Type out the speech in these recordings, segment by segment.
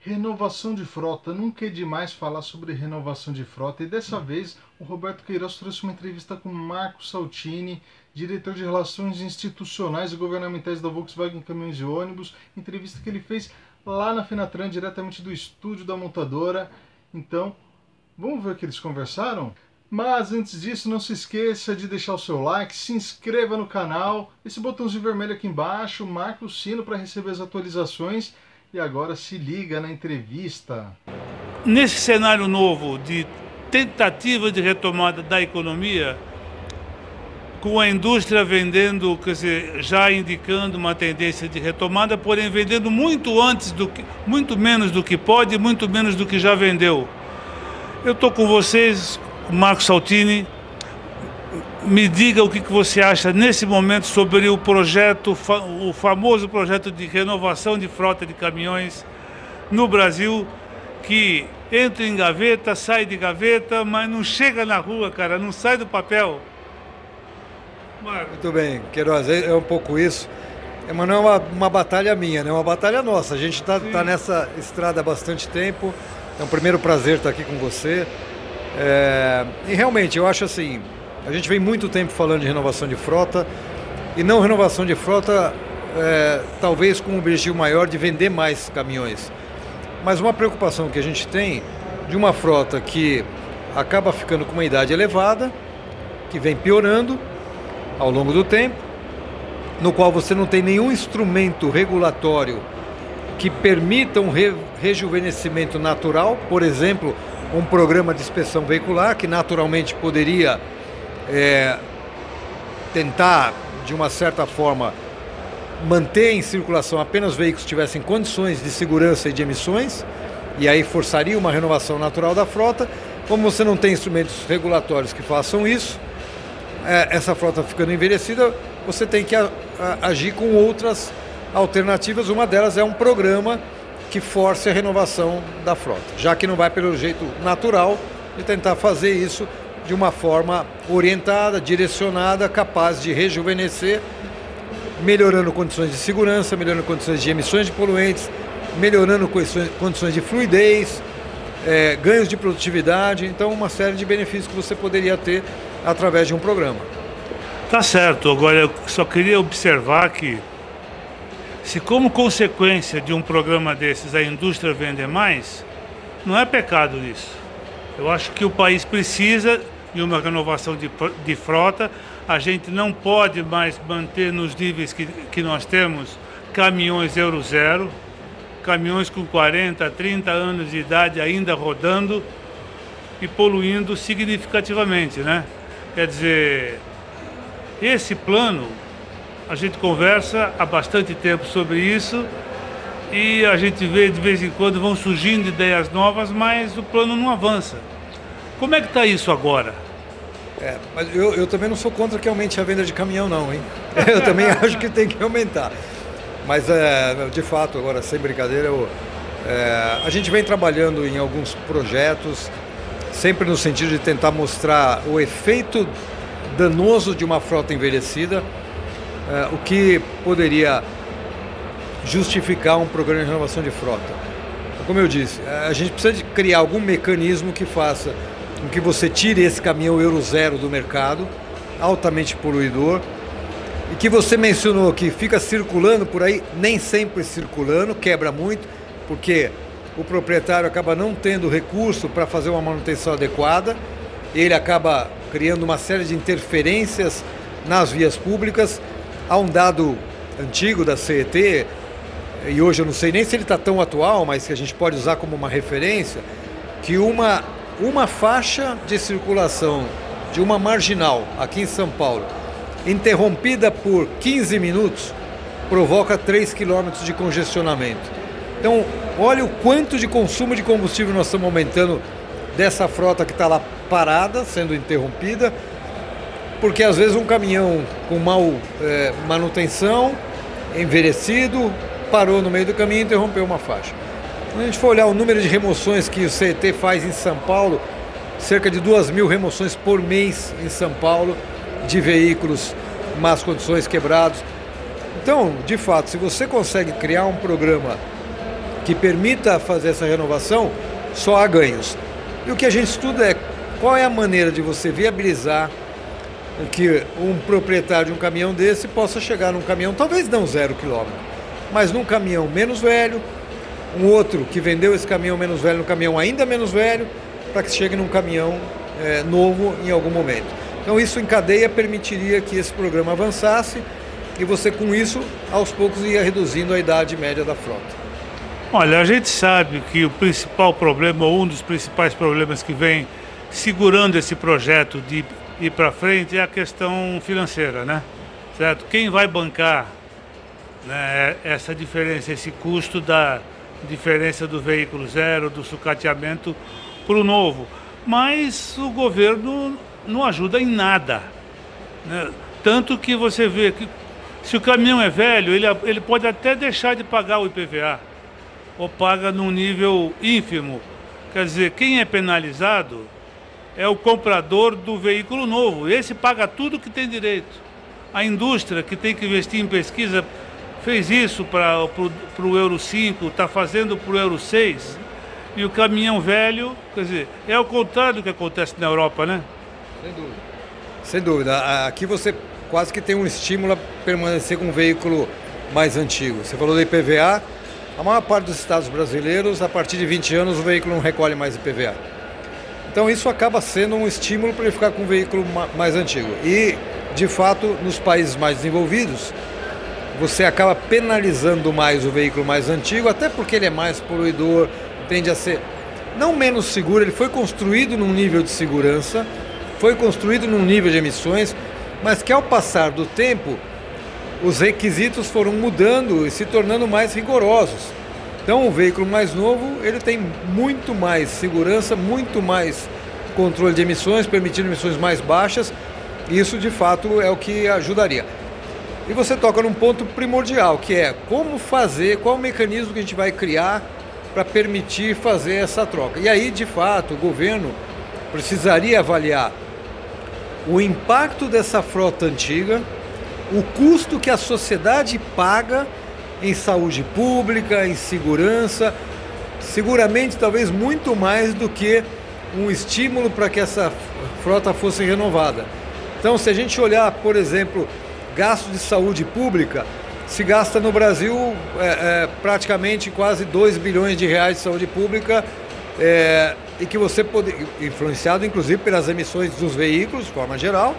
Renovação de frota, nunca é demais falar sobre renovação de frota e dessa vez o Roberto Queiroz trouxe uma entrevista com Marco Saltini, diretor de Relações Institucionais e Governamentais da Volkswagen Caminhões e Ônibus, entrevista que ele fez lá na Fenatran, diretamente do estúdio da montadora. Então, vamos ver o que eles conversaram? Mas antes disso, não se esqueça de deixar o seu like, se inscreva no canal, esse botãozinho vermelho aqui embaixo, marca o sino para receber as atualizações. E agora se liga na entrevista. Nesse cenário novo de tentativa de retomada da economia, com a indústria vendendo, quer dizer, já indicando uma tendência de retomada, porém vendendo muito menos do que pode, muito menos do que já vendeu. Eu estou com vocês, Marco Saltini. Me diga o que você acha nesse momento sobre o projeto, o famoso projeto de renovação de frota de caminhões no Brasil, que entra em gaveta, sai de gaveta, mas não chega na rua, cara, não sai do papel. Marco. Muito bem, Queiroz, é um pouco isso. Mas não é uma batalha minha, né? É uma batalha nossa. A gente está nessa estrada há bastante tempo. É um primeiro prazer estar aqui com você. E realmente, eu acho assim... A gente vem muito tempo falando de renovação de frota, e não renovação de frota, talvez com um objetivo maior de vender mais caminhões. Mas uma preocupação que a gente tem de uma frota que acaba ficando com uma idade elevada, que vem piorando ao longo do tempo, no qual você não tem nenhum instrumento regulatório que permita um rejuvenescimento natural, por exemplo, um programa de inspeção veicular, que naturalmente poderia... tentar, de uma certa forma, manter em circulação apenas veículos que tivessem condições de segurança e de emissões, e aí forçaria uma renovação natural da frota. Como você não tem instrumentos regulatórios que façam isso, essa frota ficando envelhecida, você tem que agir com outras alternativas. Uma delas é um programa que force a renovação da frota, já que não vai pelo jeito natural de tentar fazer isso de uma forma orientada, direcionada, capaz de rejuvenescer, melhorando condições de segurança, melhorando condições de emissões de poluentes, melhorando condições de fluidez, ganhos de produtividade. Então, uma série de benefícios que você poderia ter através de um programa. Tá certo. Agora, eu só queria observar que, se como consequência de um programa desses a indústria vender mais, não é pecado isso. Eu acho que o país precisa de uma renovação de frota. A gente não pode mais manter nos níveis que nós temos caminhões Euro 0, caminhões com 40, 30 anos de idade ainda rodando e poluindo significativamente, né? Quer dizer, esse plano, a gente conversa há bastante tempo sobre isso e a gente vê de vez em quando vão surgindo ideias novas, mas o plano não avança. Como é que está isso agora? Mas eu também não sou contra que aumente a venda de caminhão, não, hein? Eu também acho que tem que aumentar. Mas, de fato, agora, sem brincadeira, a gente vem trabalhando em alguns projetos, sempre no sentido de tentar mostrar o efeito danoso de uma frota envelhecida, o que poderia justificar um programa de renovação de frota. Como eu disse, a gente precisa de criar algum mecanismo que faça com que você tire esse caminhão Euro 0 do mercado, altamente poluidor, e que você mencionou que fica circulando por aí, nem sempre circulando, quebra muito, porque o proprietário acaba não tendo recurso para fazer uma manutenção adequada, ele acaba criando uma série de interferências nas vias públicas. Há um dado antigo da CET, e hoje eu não sei nem se ele está tão atual, mas que a gente pode usar como uma referência, que uma faixa de circulação de uma marginal aqui em São Paulo, interrompida por 15 minutos, provoca 3 quilômetros de congestionamento. Então, olha o quanto de consumo de combustível nós estamos aumentando dessa frota que está lá parada, sendo interrompida, porque às vezes um caminhão com manutenção, envelhecido, parou no meio do caminho e interrompeu uma faixa. Quando a gente for olhar o número de remoções que o CET faz em São Paulo, cerca de 2.000 remoções por mês em São Paulo, de veículos em más condições, quebrados. Então, de fato, se você consegue criar um programa que permita fazer essa renovação, só há ganhos. E o que a gente estuda é qual é a maneira de você viabilizar que um proprietário de um caminhão desse possa chegar num caminhão, talvez não 0 km, mas num caminhão menos velho, um outro que vendeu esse caminhão menos velho, num caminhão ainda menos velho, para que chegue num caminhão novo em algum momento. Então isso em cadeia permitiria que esse programa avançasse e você com isso, aos poucos, ia reduzindo a idade média da frota. Olha, a gente sabe que o principal problema, ou um dos principais problemas que vem segurando esse projeto de ir para frente é a questão financeira, né? Certo? Quem vai bancar, né, essa diferença, esse custo da diferença do veículo zero, do sucateamento para o novo? Mas o governo não ajuda em nada, né? Tanto que você vê que se o caminhão é velho, ele pode até deixar de pagar o IPVA, ou paga num nível ínfimo. Quer dizer, quem é penalizado é o comprador do veículo novo. Esse paga tudo que tem direito. A indústria, que tem que investir em pesquisa, fez isso para o Euro 5, está fazendo para o Euro 6. E o caminhão velho, quer dizer, é o contrário do que acontece na Europa, né? Sem dúvida. Sem dúvida. Aqui você quase que tem um estímulo a permanecer com um veículo mais antigo. Você falou do IPVA. A maior parte dos estados brasileiros, a partir de 20 anos, o veículo não recolhe mais IPVA. Então isso acaba sendo um estímulo para ele ficar com um veículo mais antigo. E, de fato, nos países mais desenvolvidos, você acaba penalizando mais o veículo mais antigo, até porque ele é mais poluidor, tende a ser não menos seguro, ele foi construído num nível de segurança, foi construído num nível de emissões, mas que ao passar do tempo, os requisitos foram mudando e se tornando mais rigorosos. Então, o veículo mais novo, ele tem muito mais segurança, muito mais controle de emissões, permitindo emissões mais baixas. Isso, de fato, é o que ajudaria. E você toca num ponto primordial, que é como fazer, qual o mecanismo que a gente vai criar para permitir fazer essa troca. E aí, de fato, o governo precisaria avaliar o impacto dessa frota antiga, o custo que a sociedade paga em saúde pública, em segurança, seguramente talvez muito mais do que um estímulo para que essa frota fosse renovada. Então, se a gente olhar, por exemplo, gasto de saúde pública, se gasta no Brasil praticamente quase 2 bilhões de reais de saúde pública, e que você pode, influenciado inclusive pelas emissões dos veículos de forma geral,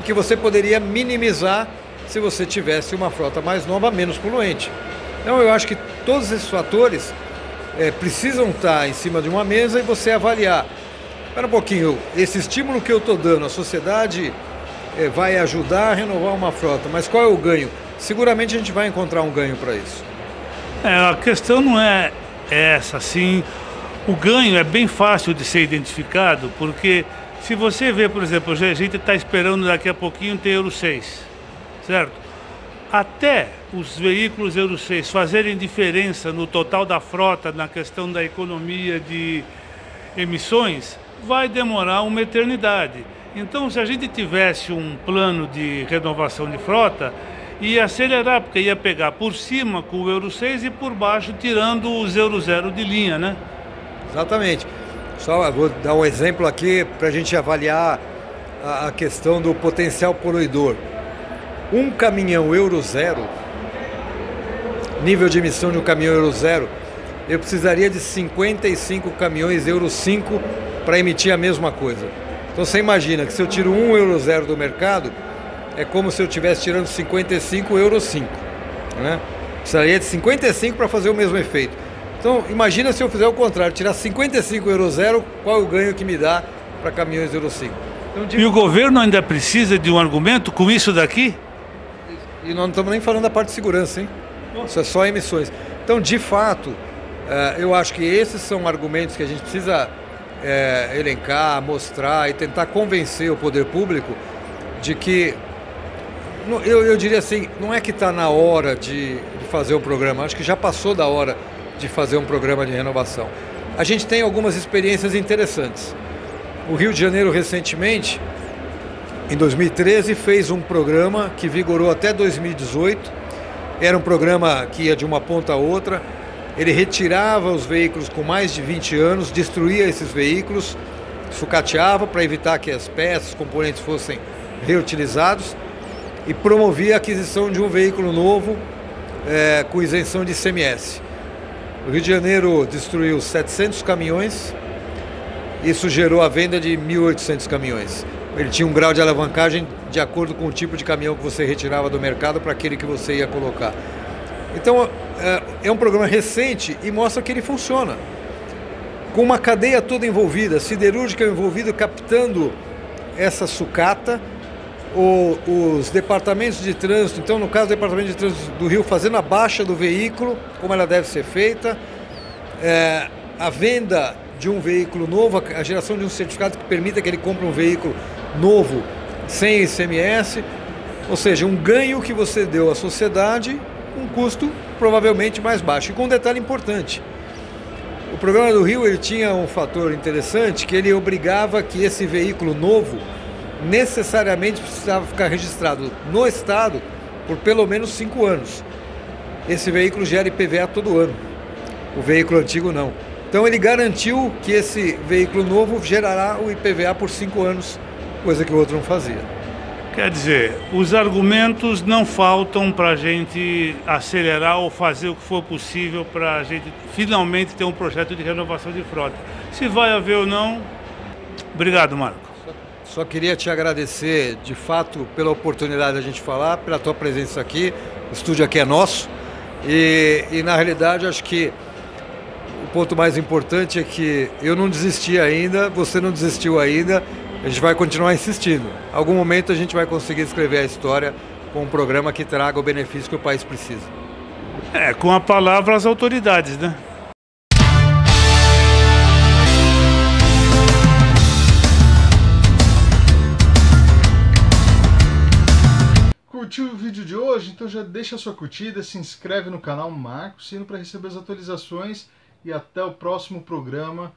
que você poderia minimizar se você tivesse uma frota mais nova, menos poluente. Então eu acho que todos esses fatores precisam estar em cima de uma mesa e você avaliar. Espera um pouquinho, esse estímulo que eu estou dando, a sociedade vai ajudar a renovar uma frota, mas qual é o ganho? Seguramente a gente vai encontrar um ganho para isso. A questão não é essa, assim. O ganho é bem fácil de ser identificado, porque se você vê, por exemplo, a gente está esperando daqui a pouquinho ter Euro 6, certo? Até os veículos Euro 6 fazerem diferença no total da frota, na questão da economia de emissões, vai demorar uma eternidade. Então, se a gente tivesse um plano de renovação de frota, ia acelerar, porque ia pegar por cima com o Euro 6 e por baixo tirando os Euro 0 de linha, né? Exatamente. Só vou dar um exemplo aqui para a gente avaliar a questão do potencial poluidor. Um caminhão Euro 0, nível de emissão de um caminhão Euro 0, eu precisaria de 55 caminhões Euro 5 para emitir a mesma coisa. Então você imagina que se eu tiro um Euro 0 do mercado, é como se eu estivesse tirando 55 Euro 5, né? Precisaria de 55 para fazer o mesmo efeito. Então, imagina se eu fizer o contrário, tirar 55 Euro 0, qual é o ganho que me dá para caminhões Euro 5? Então, E o governo ainda precisa de um argumento com isso daqui? E nós não estamos nem falando da parte de segurança, hein? Isso é só emissões. Então, de fato, eu acho que esses são argumentos que a gente precisa elencar, mostrar e tentar convencer o poder público de que, eu diria assim, não é que está na hora de fazer um programa, acho que já passou da hora de fazer um programa de renovação. A gente tem algumas experiências interessantes. O Rio de Janeiro, recentemente, em 2013, fez um programa que vigorou até 2018. Era um programa que ia de uma ponta a outra. ele retirava os veículos com mais de 20 anos, destruía esses veículos, sucateava para evitar que as peças, os componentes fossem reutilizados e promovia a aquisição de um veículo novo com isenção de ICMS. O Rio de Janeiro destruiu 700 caminhões, isso gerou a venda de 1.800 caminhões. Ele tinha um grau de alavancagem de acordo com o tipo de caminhão que você retirava do mercado para aquele que você ia colocar. Então, é um programa recente e mostra que ele funciona. Com uma cadeia toda envolvida, siderúrgica envolvida, captando essa sucata, os departamentos de trânsito, então no caso do departamento de trânsito do Rio, fazendo a baixa do veículo, como ela deve ser feita, a venda de um veículo novo, a geração de um certificado que permita que ele compre um veículo novo sem ICMS, ou seja, um ganho que você deu à sociedade, um custo provavelmente mais baixo. E com um detalhe importante, o programa do Rio ele tinha um fator interessante que ele obrigava que esse veículo novo necessariamente precisava ficar registrado no Estado por pelo menos 5 anos. Esse veículo gera IPVA todo ano, o veículo antigo não. Então ele garantiu que esse veículo novo gerará o IPVA por 5 anos, coisa que o outro não fazia. Quer dizer, os argumentos não faltam para a gente acelerar ou fazer o que for possível para a gente finalmente ter um projeto de renovação de frota. Se vai haver ou não, obrigado, Marco. Só queria te agradecer, de fato, pela oportunidade de a gente falar, pela tua presença aqui. O estúdio aqui é nosso e na realidade, acho que o ponto mais importante é que eu não desisti ainda, você não desistiu ainda, a gente vai continuar insistindo. Em algum momento a gente vai conseguir escrever a história com um programa que traga o benefício que o país precisa. Com a palavra as autoridades, né? Curtiu o vídeo de hoje? Então já deixa a sua curtida, se inscreve no canal, marca o sino para receber as atualizações e até o próximo programa.